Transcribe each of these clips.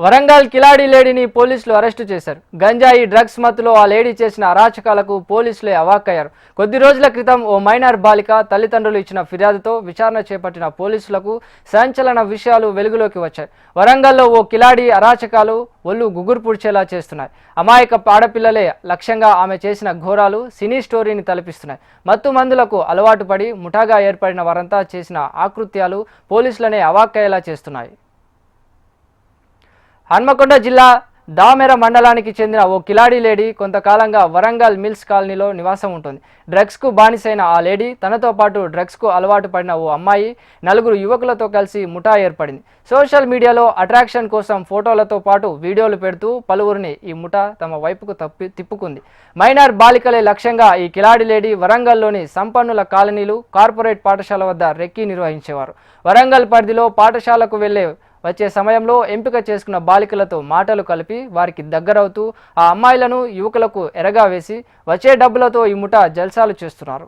వరంగల్ కిలాడి లేడీని పోలీసులు అరెస్టు చేశారు. గంజాయి డ్రగ్స్ మత్తులో ఆ లేడీ చేసిన అరాచకాలకు పోలీసులే అవాక్కయ్యారు. కొద్ది రోజుల క్రితం ఓ మైనర్ బాలిక తల్లిదండ్రులు ఇచ్చిన ఫిర్యాదుతో విచారణ చేపట్టిన పోలీసులకు సంచలన విషయాలు వెలుగులోకి వచ్చాయి. వరంగల్లో ఓ కిలాడి అరాచకాలు ఒళ్ళు గుగురు పుడిచేలా చేస్తున్నాయి. అమాయక ఆడపిల్లలే లక్ష్యంగా ఆమె చేసిన ఘోరాలు సినీ స్టోరీని తలపిస్తున్నాయి. మత్తు మందులకు అలవాటు పడి ముఠాగా ఏర్పడిన వారంతా చేసిన ఆకృత్యాలు పోలీసులనే అవాక్కయ్యేలా చేస్తున్నాయి. హన్మకొండ జిల్లా దామెర మండలానికి చెందిన ఓ కిలాడి లేడీ కొంతకాలంగా వరంగల్ మిల్స్ కాలనీలో నివాసం ఉంటుంది. డ్రగ్స్కు బానిసైన ఆ లేడీ తనతో పాటు డ్రగ్స్కు అలవాటు పడిన ఓ అమ్మాయి, నలుగురు యువకులతో కలిసి ముఠా ఏర్పడింది. సోషల్ మీడియాలో అట్రాక్షన్ కోసం ఫోటోలతో పాటు వీడియోలు పెడుతూ పలువురిని ఈ ముఠా తమ వైపుకు తిప్పుకుంది. మైనర్ బాలికలే లక్ష్యంగా ఈ కిలాడి లేడీ వరంగల్లోని సంపన్నుల కాలనీలు, కార్పొరేట్ పాఠశాల వద్ద రెక్కీ నిర్వహించేవారు. వరంగల్ పరిధిలో పాఠశాలకు వచ్చే సమయంలో ఎంపిక చేసుకున్న బాలికలతో మాటలు కలిపి వారికి దగ్గరవుతూ ఆ అమ్మాయిలను యువకులకు ఎరగా వేసి వచ్చే డబ్బులతో ఈ ముఠా జల్సాలు చేస్తున్నారు.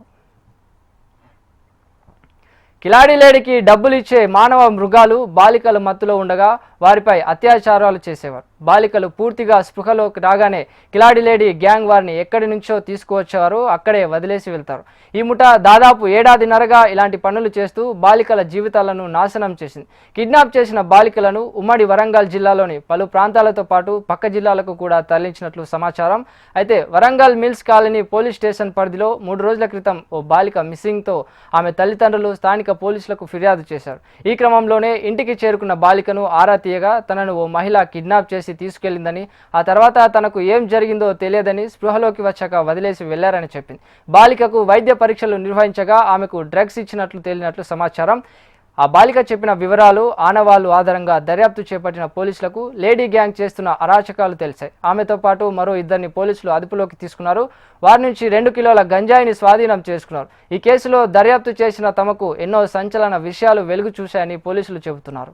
కిలాడి లేడీకి డబ్బులు ఇచ్చే మానవ మృగాలు బాలికల మత్తులో ఉండగా వారిపై అత్యాచారాలు చేసేవారు. బాలికలు పూర్తిగా స్పృహలోకి రాగానే కిలాడి లేడీ గ్యాంగ్ వారిని ఎక్కడి నుంచో తీసుకువచ్చేవారు, అక్కడే వదిలేసి వెళ్తారు. ఈ ముఠా దాదాపు ఏడాదిన్నరగా ఇలాంటి పనులు చేస్తూ బాలికల జీవితాలను నాశనం చేసింది. కిడ్నాప్ చేసిన బాలికలను ఉమ్మడి వరంగల్ జిల్లాలోని పలు ప్రాంతాలతో పాటు పక్క జిల్లాలకు కూడా తరలించినట్లు సమాచారం. అయితే Warangal mills colony police station పరిధిలో 3 రోజుల క్రితం ఓ బాలిక మిస్సింగ్తో ఆమె తల్లిదండ్రులు స్థానిక పోలీసులకు ఫిర్యాదు చేశారు. ఈ క్రమంలోనే ఇంటికి చేరుకున్న బాలికను ఆరా తీయగా తనను ఓ మహిళ కిడ్నాప్ చేసి తీసుకెళ్లిందని, ఆ తర్వాత తనకు ఏం జరిగిందో తెలియదని, స్పృహలోకి వచ్చాక వదిలేసి వెళ్లారని చెప్పింది. బాలికకు వైద్య పరీక్షలు నిర్వహించగా ఆమెకు డ్రగ్స్ ఇచ్చినట్లు తేలినట్లు సమాచారం. ఆ బాలిక చెప్పిన వివరాలు, ఆనవాళ్లు ఆధారంగా దర్యాప్తు చేపట్టిన పోలీసులకు లేడీ గ్యాంగ్ చేస్తున్న అరాచకాలు తెలిసాయి. ఆమెతో పాటు మరో 2 పోలీసులు అదుపులోకి తీసుకున్నారు. వారి నుంచి 2 కిలోల గంజాయిని స్వాధీనం చేసుకున్నారు. ఈ కేసులో దర్యాప్తు చేసిన తమకు ఎన్నో సంచలన విషయాలు వెలుగు చూశాయని పోలీసులు చెబుతున్నారు.